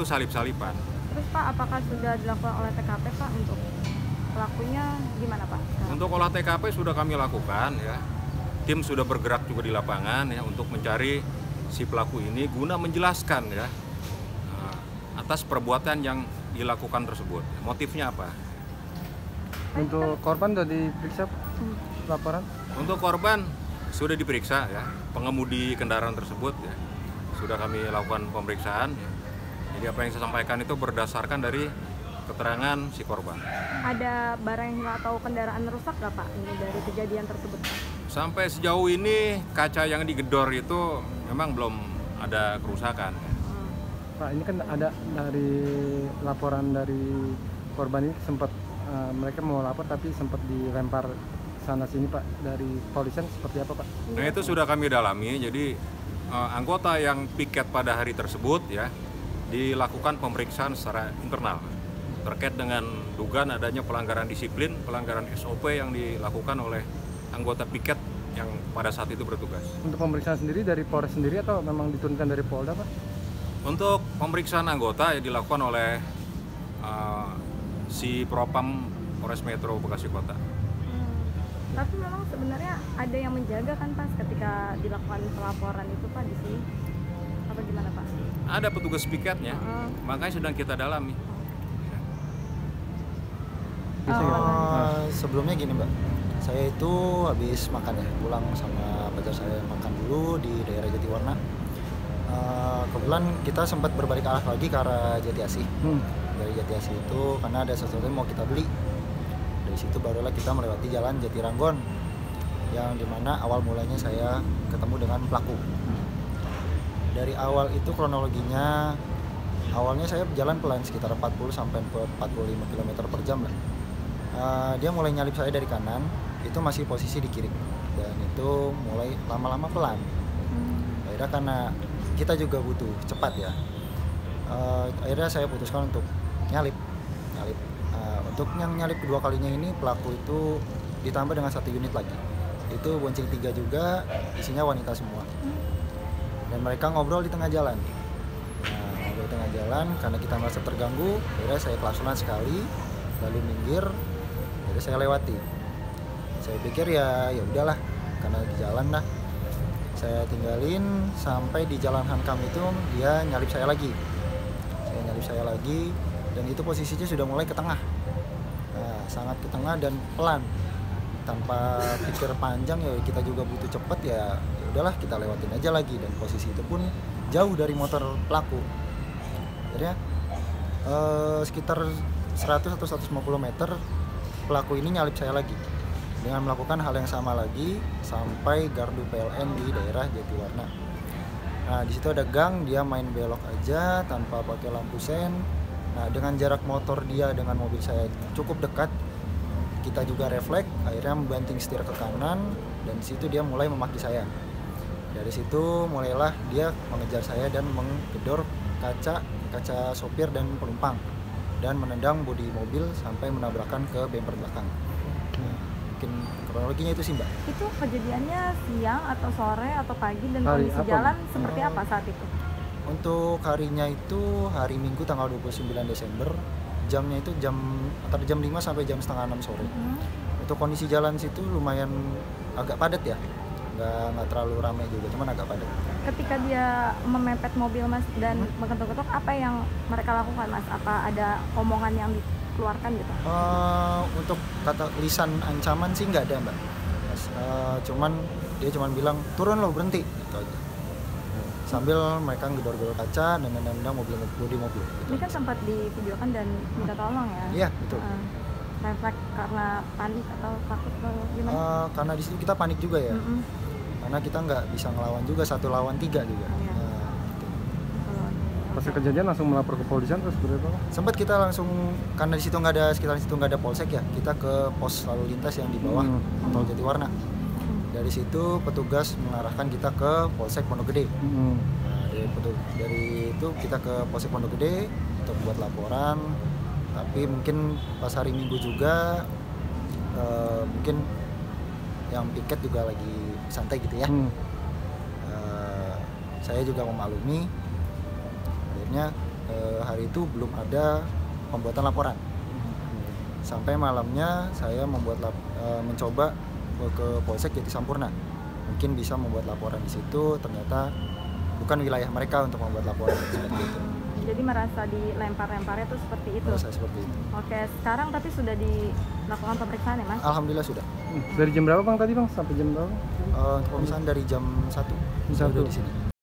itu salip-salipan. Terus Pak, apakah sudah dilakukan oleh TKP Pak untuk pelakunya gimana Pak? Untuk olah TKP sudah kami lakukan ya. Tim sudah bergerak juga di lapangan ya untuk mencari si pelaku ini guna menjelaskan ya atas perbuatan yang dilakukan tersebut. Motifnya apa? Untuk korban sudah diperiksa laporan? Untuk korban sudah diperiksa ya, pengemudi kendaraan tersebut ya. Sudah kami lakukan pemeriksaan ya. Jadi apa yang saya sampaikan itu berdasarkan dari keterangan si korban. Ada barang yang hilang atau kendaraan rusak nggak Pak ini dari kejadian tersebut Pak? Sampai sejauh ini kaca yang digedor itu memang belum ada kerusakan. Pak, ini kan ada dari laporan dari korban ini sempat mereka mau lapor tapi sempat dilempar sana sini Pak, dari polisian seperti apa Pak? Nah itu sudah kami dalami, jadi anggota yang piket pada hari tersebut ya dilakukan pemeriksaan secara internal terkait dengan dugaan adanya pelanggaran disiplin, pelanggaran SOP yang dilakukan oleh anggota piket yang pada saat itu bertugas. Untuk pemeriksaan sendiri dari Polres sendiri atau memang diturunkan dari Polda Pak? Untuk pemeriksaan anggota yang dilakukan oleh si Propam Polres Metro Bekasi Kota. Tapi memang sebenarnya ada yang menjaga kan Pak ketika dilakukan pelaporan itu Pak di sini? Apa gimana Pak? Ada petugas piketnya, makanya sedang kita dalami. Sebelumnya gini Mbak, saya itu habis makan ya, pulang sama pacar saya makan dulu di daerah Jatiwarna. Kebetulan kita sempat berbalik arah lagi ke arah Jatiasih. Dari Jatiasih itu karena ada sesuatu yang mau kita beli. Dari situ barulah kita melewati jalan Jatiranggon, yang dimana awal mulanya saya ketemu dengan pelaku. Dari awal itu kronologinya, awalnya saya jalan pelan sekitar 40 sampai 45 km per jam lah. Dia mulai nyalip saya dari kanan, itu masih posisi di kiri, dan itu mulai lama-lama pelan. Akhirnya karena kita juga butuh cepat ya, akhirnya saya putuskan untuk nyalip. Untuk yang nyalip kedua kalinya ini pelaku itu ditambah dengan 1 unit lagi, itu bonceng 3 juga, isinya wanita semua, dan mereka ngobrol di tengah jalan. Ngobrol di tengah jalan karena kita merasa terganggu, akhirnya saya kelaksonan sekali lalu minggir. Jadi saya lewati. Saya pikir ya udahlah, karena di jalan dah. Saya tinggalin sampai di jalan Hankam itu dia nyalip saya lagi. Dan itu posisinya sudah mulai ke tengah. Sangat ke tengah dan pelan. Tanpa pikir panjang ya, kita juga butuh cepat ya udahlah kita lewatin aja lagi, dan posisi itu pun jauh dari motor pelaku. Akhirnya sekitar 100 atau 150 meter pelaku ini nyalip saya lagi dengan melakukan hal yang sama lagi sampai gardu PLN di daerah Jatiwarna. Nah di situ ada gang, dia main belok aja tanpa pakai lampu sen. Nah dengan jarak motor dia dengan mobil saya cukup dekat, kita juga refleks, akhirnya membanting setir ke kanan, dan di situ dia mulai memaki saya. Dari situ mulailah dia mengejar saya dan menggedor kaca sopir dan penumpang, dan menendang bodi mobil sampai menabrakkan ke bemper belakang. Mungkin kronologinya itu sih Mbak. Itu kejadiannya siang atau sore atau pagi, dan Hari kondisi apa? jalan seperti apa saat itu? Untuk harinya itu hari Minggu tanggal 29 Desember, jamnya itu antara jam 5 sampai jam setengah 6 sore. Untuk kondisi jalan situ lumayan agak padat ya, nggak terlalu ramai juga, cuman agak padat. Ketika dia memepet mobil Mas dan mengetuk-ketuk, apa yang mereka lakukan Mas? Apa ada omongan yang dikeluarkan gitu? Untuk kata lisan ancaman sih nggak ada Mbak. Dia cuman bilang turun lo, berhenti gitu aja. Sambil mereka gedor-gedor kaca dan nendang bodi mobil. Ini kan sempat divideokan dan minta tolong ya? Iya betul. Refleks karena panik atau takut atau gimana? Karena di situ kita panik juga ya. Karena kita nggak bisa ngelawan juga, 1 lawan 3 juga. Iya. Gitu. Pas kejadian langsung melapor ke polisian terus berapa? Sempat kita langsung, karena di situ nggak ada, sekitar situ nggak ada polsek ya, kita ke pos lalu lintas yang di bawah tol Jatiwarna. Dari situ petugas mengarahkan kita ke Polsek Pondok Gede. Nah, dari itu kita ke Polsek Pondok Gede untuk buat laporan. Tapi mungkin pas hari Minggu juga mungkin yang piket juga lagi santai gitu ya. Saya juga memaklumi. Akhirnya hari itu belum ada pembuatan laporan. Sampai malamnya saya mencoba ke Polsek Jati Sampurna, mungkin bisa membuat laporan di situ. Ternyata bukan wilayah mereka untuk membuat laporan seperti itu. Jadi merasa dilempar-lemparnya tuh seperti itu. Merasa seperti itu. Oke, sekarang tapi sudah dilakukan pemeriksaan ya, Mas? Alhamdulillah sudah. Dari jam berapa Bang tadi Bang? Sampai jam berapa? Untuk pemeriksaan dari jam 1 sudah di sini.